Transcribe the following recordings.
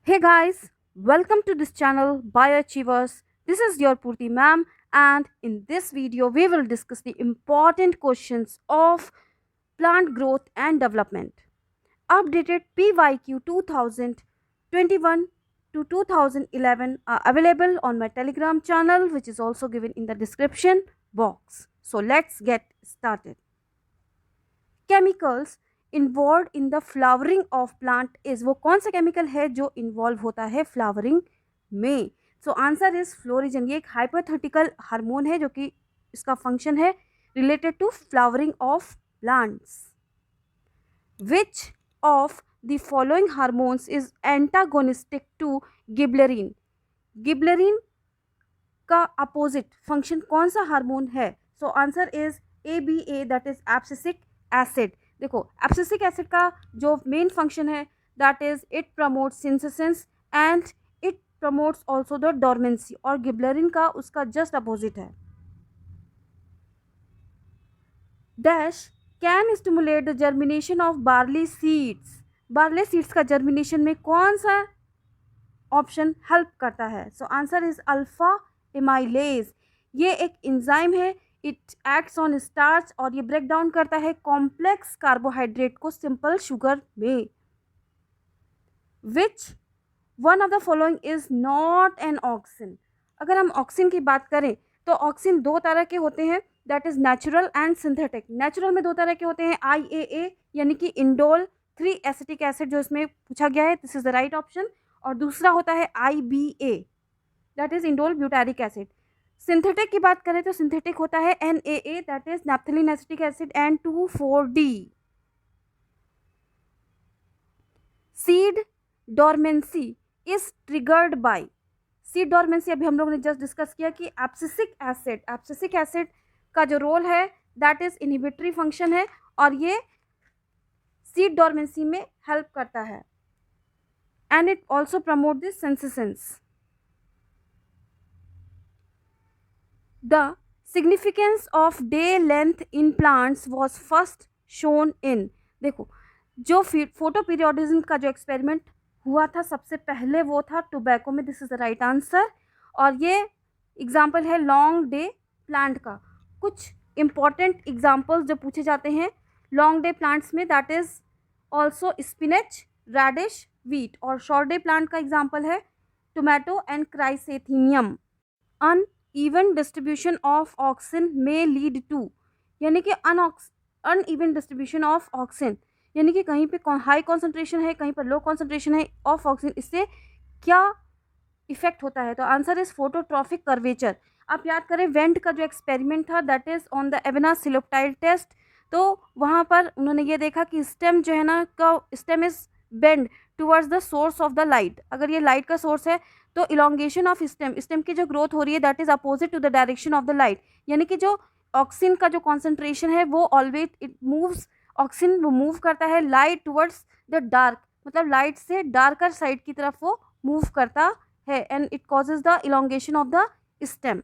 Hey guys, welcome to this channel Bioachievers. This is your Purti ma'am, and in this video we will discuss the important questions of plant growth and development. Updated PYQ 2021 to 2011 are available on my Telegram channel, which is also given in the description box. So let's get started. Chemicals involve in the flowering of plant is, वो कौन सा chemical है जो involve होता है flowering में? सो answer is florigen. ये एक हाइपोथेटिकल हार्मोन है जो कि इसका फंक्शन है related to flowering of plants. Which of the following hormones is antagonistic to gibberellin? Gibberellin का अपोजिट फंक्शन कौन सा हार्मोन है? So answer is ABA, that is abscisic acid. देखो, एब्सिसिक एसिड का जो मेन फंक्शन है that is it promotes synthesis and it promotes also the dormancy, और gibberellin का उसका जस्ट अपोजिट है। Dash can stimulate the germination of barley seeds? Barley seeds का germination में कौन सा ऑप्शन हेल्प करता है? So answer is alpha amylase. ये एक एंजाइम है, इट एक्ट्स ऑन स्टार्च और ये ब्रेक डाउन करता है कॉम्प्लेक्स कार्बोहाइड्रेट को सिंपल शुगर में। Which one of the following is not an auxin? अगर हम ऑक्सिन की बात करें तो ऑक्सिन दो तरह के होते हैं, that is natural and synthetic. Natural में दो तरह के होते हैं, IAA यानी कि इंडोल 3 एसिटिक एसिड, जो इसमें पूछा गया है, this is the right option. और दूसरा होता है IBA, that is indole butyric acid. Synthetic की बात करें तो सिंथेटिक होता है NaA, that is naphthalene acetic acid, N2,4-D। Seed dormancy is triggered by, seed dormancy अभी हम लोगों ने जस्ट डिस्कस किया कि एब्सिसिक एसिड का जो रोल है दैट इज इनहिबिटरी फंक्शन है, और ये सीड डोरमेंसी में हेल्प करता है and it also promote this sensations. The significance of day length in plants was first shown in, देखो, जो फोटो पीरियोडिज्म का जो एक्सपेरिमेंट हुआ था सबसे पहले वो था टोबैको में, this is the right answer. और ये एग्जाम्पल है लॉन्ग डे प्लांट का। कुछ इंपॉर्टेंट एग्जाम्पल्स जो पूछे जाते हैं लॉन्ग डे प्लांट्स में, that is also spinach, radish, wheat. और शॉर्ट डे प्लांट का एग्जाम्पल है tomato and chrysanthemum. Uneven distribution of auxin में लीड टू, यानी कि अनइवन डिस्ट्रीब्यूशन ऑफ ऑक्सिन, यानी कि कहीं पे हाई कॉन्सेंट्रेशन है, कहीं पर लो कॉन्सेंट्रेशन है ऑफ ऑक्सिन, इससे क्या इफेक्ट होता है? तो आंसर इज फोटोट्रॉफिक कर्वेचर। आप याद करें वेंट का जो एक्सपेरिमेंट था that is on the avena coleoptile test, तो वहाँ पर उन्होंने ये देखा कि स्टेम जो है ना का stem is bend towards the source of the light. अगर ये लाइट का सोर्स है तो इलोंगेशन ऑफ स्टेम की जो ग्रोथ हो रही है that is opposite to the direction of the light, यानी कि जो ऑक्सिन का जो कॉन्सेंट्रेशन है वो ऑलवेज इट मूव्स, ऑक्सिन वो मूव करता है लाइट टुवर्ड्स द डार्क, मतलब लाइट से डार्कर साइड की तरफ वो मूव करता है and it causes the elongation of the stem.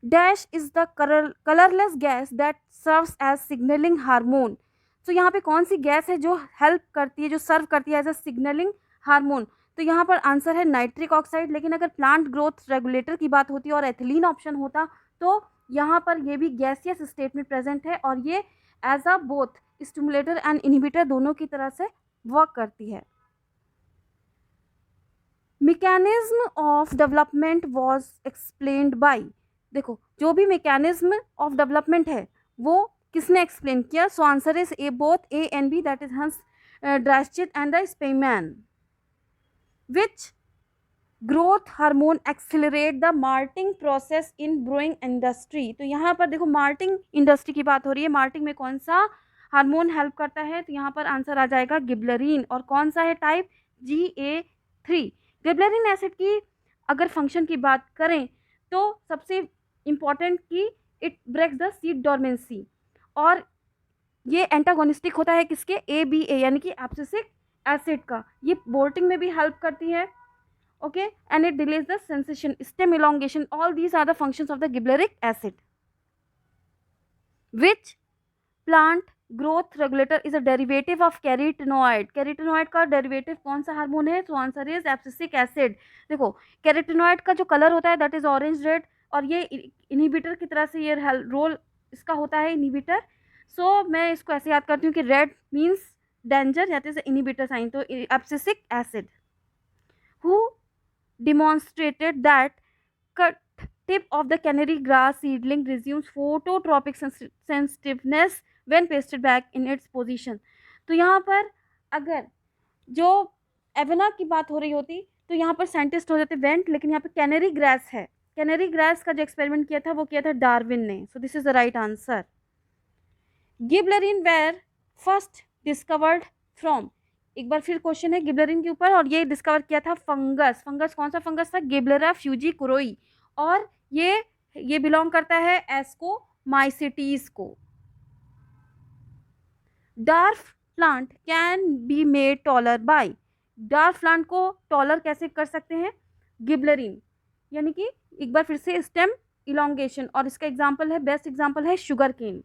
Dash is the colourless gas that serves as signalling hormone? तो यहाँ पे कौन सी गैस है जो हेल्प करती है, जो सर्व करती है एज अ सिग्नलिंग हार्मोन? तो यहाँ पर आंसर है नाइट्रिक ऑक्साइड। लेकिन अगर प्लांट ग्रोथ रेगुलेटर की बात होती है और एथिलीन ऑप्शन होता तो यहाँ पर ये भी गैसियस स्टेट में प्रेजेंट है, और ये as a both stimulator and inhibitor दोनों की तरह से वर्क करती है। Mechanism of development was explained by, देखो जो भी मैकेनिज्म ऑफ डेवलपमेंट है वो किसने एक्सप्लेन किया? So answer is both A and B, that is Hans Driesch and the Spemann. Which growth hormone accelerate the malting process in brewing industry? तो यहाँ पर देखो मार्टिंग इंडस्ट्री की बात हो रही है, मार्टिंग में कौन सा हार्मोन हेल्प करता है? तो यहाँ पर आंसर आ जाएगा गिबलरिन। और कौन सा है टाइप? GA3। गिबलरिन एसिड की अगर फंक्शन की बात करें तो सबसे इम्पॉर्टेंट की it breaks the seed dormancy, और ये एंटागोनिस्टिक होता है किसके? ABA यानी कि एब्सिसिक एसिड का। ये बोल्टिंग में भी हेल्प करती है, okay, and it delays the sensation, stem elongation, all these are the functions of the gibberellic acid. Which plant growth regulator is a derivative of carotenoid. Carotenoid का derivative कौन सा hormone है? तो answer is abscisic acid. देखो carotenoid का जो colour होता है दैट इज ऑरेंज रेड, और ये इनहिबिटर की तरह से ये रोल इसका होता है, इनहिबिटर। सो मैं इसको ऐसे याद करती हूँ कि red means danger, that is inhibitor sign, तो abscisic acid. Who demonstrated that cut tip of the canary grass seedling resumes phototropic sensitiveness when pasted back in its position। तो यहाँ पर अगर जो एवना की बात हो रही होती तो यहाँ पर साइंटिस्ट हो जाते वेंट, लेकिन यहाँ पे कैनरी ग्रास है। कैनरी ग्रास का जो एक्सपेरिमेंट किया था वो किया था डार्विन ने। So this is the right answer. Gibberellin were first discovered from. एक बार फिर क्वेश्चन है गिबलरिन के ऊपर, और ये डिस्कवर किया था फंगस। फंगस कौन सा फंगस था? गिबलरा फ्यूजिकुरोई, और ये बिलोंग करता है एस्कोमाइसिटीज को। Dwarf plant can be made taller by. Dwarf plant को टॉलर कैसे कर सकते हैं? गिबलरिन, यानी कि एक बार फिर से स्टेम इलोंगेशन, और इसका एग्जांपल है, बेस्ट एग्जांपल है sugar cane.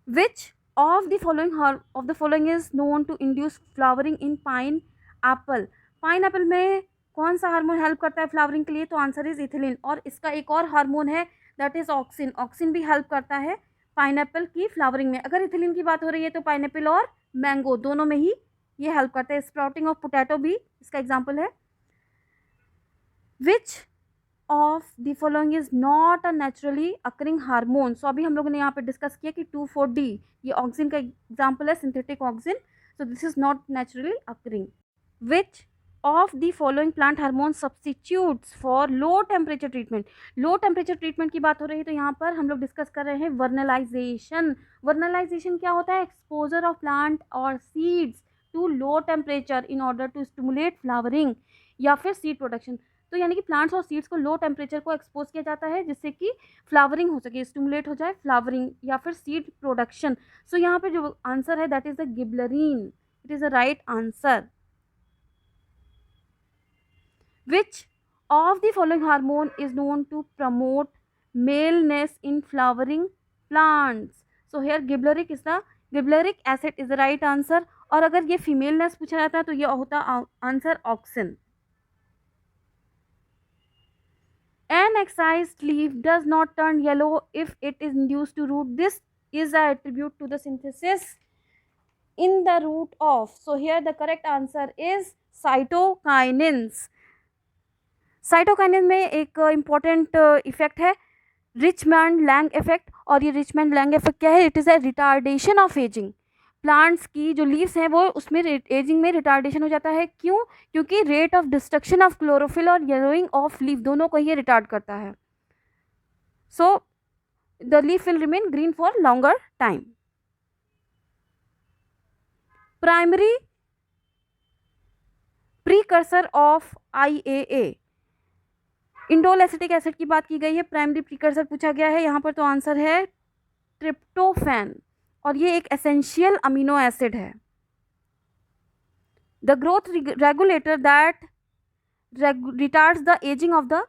Which of the following is known to induce flowering in pineapple? Pineapple में कौन सा हार्मोन हेल्प करता है फ्लावरिंग के लिए? तो आंसर इज इथिलीन, और इसका एक और हार्मोन है दैट इज ऑक्सिन। ऑक्सिन भी हेल्प करता है पाइनएप्पल की फ्लावरिंग में। अगर इथिलीन की बात हो रही है तो पाइनएप्पल और मैंगो दोनों में ही ये हेल्प करता है। स्प्राउटिंग ऑफ पोटैटो भी इसका एग्जाम्पल है। Which of the following is not a naturally occurring hormone? So अभी हम लोगों ने यहाँ पे डिस्कस किया कि 2,4-D ये ऑक्सिन का एग्जाम्पल है, synthetic auxin. So this is not naturally occurring. Which of the following plant hormone substitutes for low temperature treatment? Low temperature treatment की बात हो रही है तो यहाँ पर हम लोग डिस्कस कर रहे हैं वर्नलाइजेशन। वर्नलाइजेशन क्या होता है? एक्सपोजर ऑफ प्लांट और seeds to low temperature in order to stimulate flowering या फिर सीड प्रोडक्शन। तो यानी कि प्लांट्स और सीड्स को लो टेम्परेचर को एक्सपोज किया जाता है जिससे कि फ्लावरिंग हो सके, स्टिमुलेट हो जाए फ्लावरिंग या फिर सीड प्रोडक्शन। सो यहाँ पे जो आंसर है that is the gibberellin, it is the right answer. Which of the following hormone is known to promote maleness in flowering plants? So here gibleric acid is the right answer, और अगर ये femaleness पूछा जाता है तो ये होता answer auxin. An excised leaf does not turn yellow if it is induced to root. This is a attribute to the synthesis in the root of. So here the correct answer is cytokinins. Cytokinin में एक important effect है Richman Lang effect, और ये Richman Lang effect क्या है? It is a retardation of ageing. Plants की जो leaves हैं वो उसमें एजिंग में रिटार्डेशन हो जाता है। क्यों? क्योंकि rate of destruction of chlorophyll और येलोइंग ऑफ लीफ दोनों को ये रिटार्ड करता है। So the leaf will remain green for longer time. Primary precursor of IAA, indole acetic acid की बात की गई है, प्राइमरी प्रीकर्सर पूछा गया है यहाँ पर, तो आंसर है ट्रिप्टोफैन, और ये एक एसेंशियल अमीनो एसिड है। The growth regulator that retards the ageing of the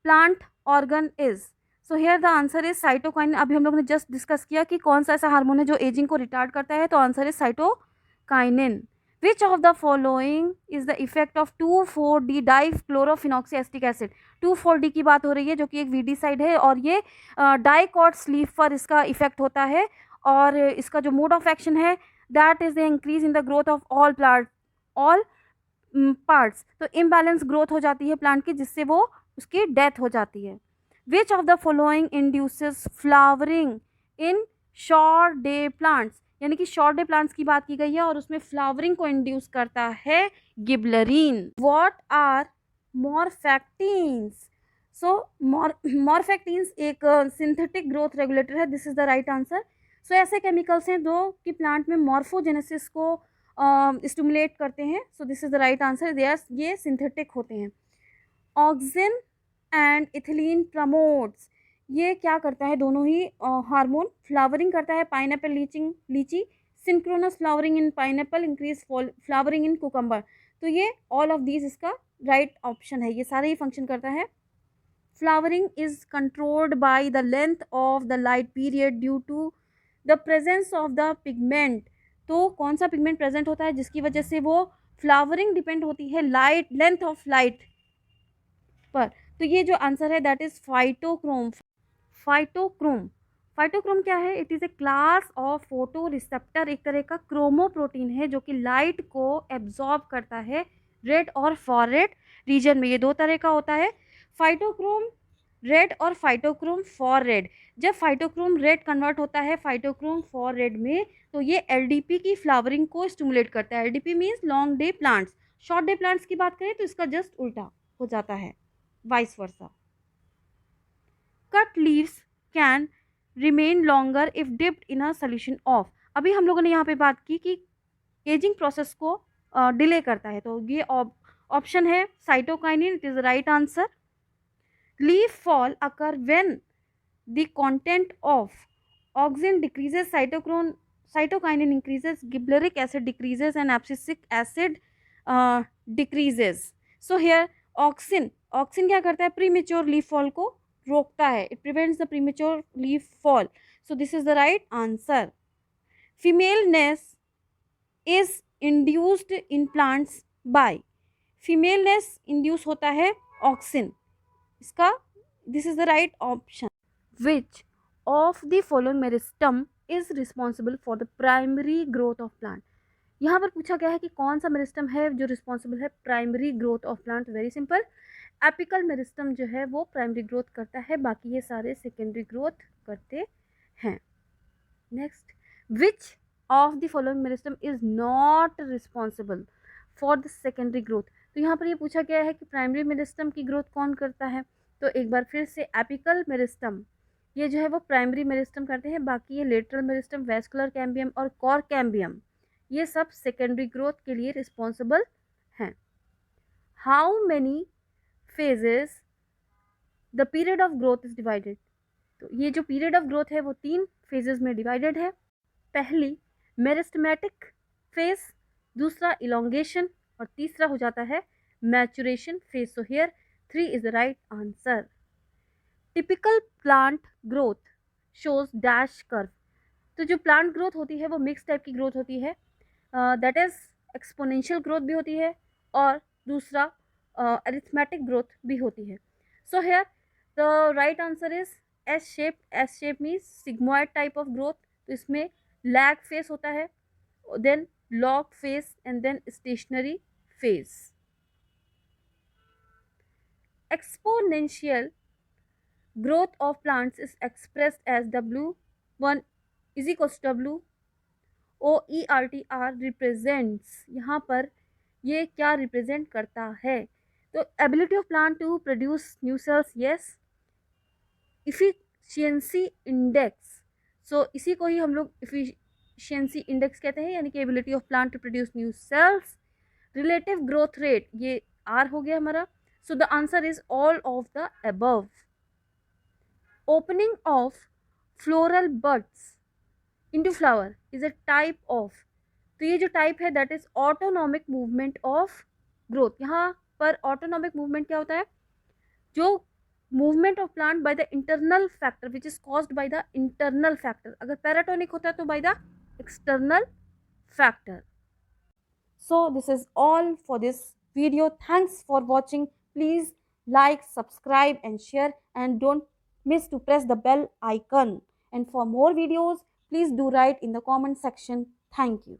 plant organ is. So here the answer is cytokinin. अभी हम लोगों ने जस्ट डिस्कस किया कि कौन सा ऐसा हार्मोन है जो एजिंग को रिटार्ड करता है, तो answer is cytokinin. Which of the following is the effect of 2,4-D dichlorophenoxyacetic acid? 2,4-D की बात हो रही है जो कि एक वीडीसाइड है, और ये डाइकॉट्स लीफ पर इसका इफेक्ट होता है, और इसका जो मोड ऑफ एक्शन है that is the increase in the growth of all parts. तो इम्बैलेंस ग्रोथ हो जाती है प्लांट की जिससे वो उसकी डेथ हो जाती है। Which of the following induces flowering in short day plants? यानी कि शॉर्ट डे प्लांट्स की बात की गई है और उसमें फ्लावरिंग को इंड्यूस करता है गिबलरिन। What are मॉर्फेक्टिन्स? सो मॉर्फेक्टिन्स एक सिंथेटिक ग्रोथ रेगुलेटर है, this is the right answer. So ऐसे केमिकल्स हैं जो कि प्लांट में मॉर्फोजेनेसिस को स्टिमुलेट करते हैं, सो this is the right answer. ये सिंथेटिक होते हैं। ऑक्सिन एंड इथिलीन प्रमोट्स, ये क्या करता है? दोनों ही हार्मोन फ्लावरिंग करता है पाइनएप्पल लीची, सिंक्रोनस फ्लावरिंग इन पाइनएप्पल, इंक्रीज फ्लावरिंग इन कुकम्बर। तो ये ऑल ऑफ दीज इसका राइट ऑप्शन है, ये सारे ही फंक्शन करता है flowering is controlled by the length of the light period due to the presence of the pigment. तो कौन सा पिगमेंट प्रेजेंट होता है जिसकी वजह से वो फ्लावरिंग डिपेंड होती है लाइट लेंथ ऑफ लाइट पर. तो ये जो आंसर है that is phytochrome. Phytochrome. Phytochrome क्या है? It is a class of photo receptor, एक तरह का क्रोमोप्रोटीन है जो कि लाइट को एब्जॉर्ब करता है रेड और फॉर-रेड रीजन में. ये दो तरह का होता है, फाइटोक्रोम रेड और फाइटोक्रोम फॉर रेड. जब फाइटोक्रोम रेड कन्वर्ट होता है फाइटोक्रोम फॉर रेड में, तो ये एलडीपी की फ्लावरिंग को स्टिमुलेट करता है. LDP means long day plants. Short day plants की बात करें तो इसका जस्ट उल्टा हो जाता है, vice versa. Cut leaves can remain longer if dipped in a solution of. अभी हम लोगों ने यहाँ पे बात की कि एजिंग प्रोसेस को डिले करता है, तो ये ऑप्शन है cytokinin. It is the right answer. Leaf fall occur when the content of auxin decreases, cytokinin increases, gibberellic acid decreases and abscisic acid decreases. So here auxin क्या करता है? Premature leaf fall को रोकता है. It prevents the premature leaf fall. So this is the right answer. Femaleness is induced in plants by. Femaleness induce होता है auxin. इसका this is the right option. Which of the following meristem is responsible for the primary growth of plant. यहाँ पर पूछा गया है कि कौन सा मेरिस्टम है जो रिस्पॉन्सिबल है primary growth of plant. Very simple, apical meristem जो है वो प्राइमरी ग्रोथ करता है, बाकी ये सारे सेकेंडरी ग्रोथ करते हैं. Next, which of the following meristem is not responsible for the secondary growth. तो यहाँ पर ये पूछा गया है कि प्राइमरी मेरिस्टम की ग्रोथ कौन करता है. तो एक बार फिर से एपिकल मेरिस्टम ये जो है वो प्राइमरी मेरिस्टम करते हैं, बाकी ये लेटरल मेरिस्टम, वेस्कुलर कैम्बियम और कॉर कैम्बियम ये सब सेकेंडरी ग्रोथ के लिए रिस्पॉन्सिबल हैं. How many phases the period of growth is divided. तो ये जो पीरियड ऑफ ग्रोथ है वो 3 फेजेस में डिवाइडेड है. पहली मेरिस्टमेटिक फेज, दूसरा इलोंगेशन और तीसरा हो जाता है maturation phase. So here 3 is the right answer. Typical plant growth shows dash curve. तो जो प्लांट ग्रोथ होती है वो मिक्स टाइप की ग्रोथ होती है, दैट इज एक्सपोनेंशियल ग्रोथ भी होती है और दूसरा अरिथमेटिक ग्रोथ भी होती है. So here the right answer is S shape. S shape means sigmoid type of growth. तो इसमें लैग फेस होता है, then log phase and then stationary phase. Exponential growth of plants is expressed as W1 is equals to W OERTR represents. यहाँ पर ये क्या represent करता है? तो ability of plant to produce new cells, yes. Efficiency index, so इसी को ही हम लोग इफिशियंसी इंडेक्स कहते हैं, यानी कि ability of plant to produce new cells. Relative growth rate, ये R हो गया हमारा. So the answer is all of the above. Opening of floral buds into flower is a type of. तो ये जो टाइप है that is autonomic movement of growth. यहाँ पर ऑटोनॉमिक मूवमेंट क्या होता है? जो movement of plant by the internal factor which is caused by the internal factor. अगर पैराटोनिक होता है तो by the external factor. So this is all for this video. Thanks for watching. Please like, subscribe and share, and don't miss to press the bell icon. And for more videos, please do write in the comment section. Thank you.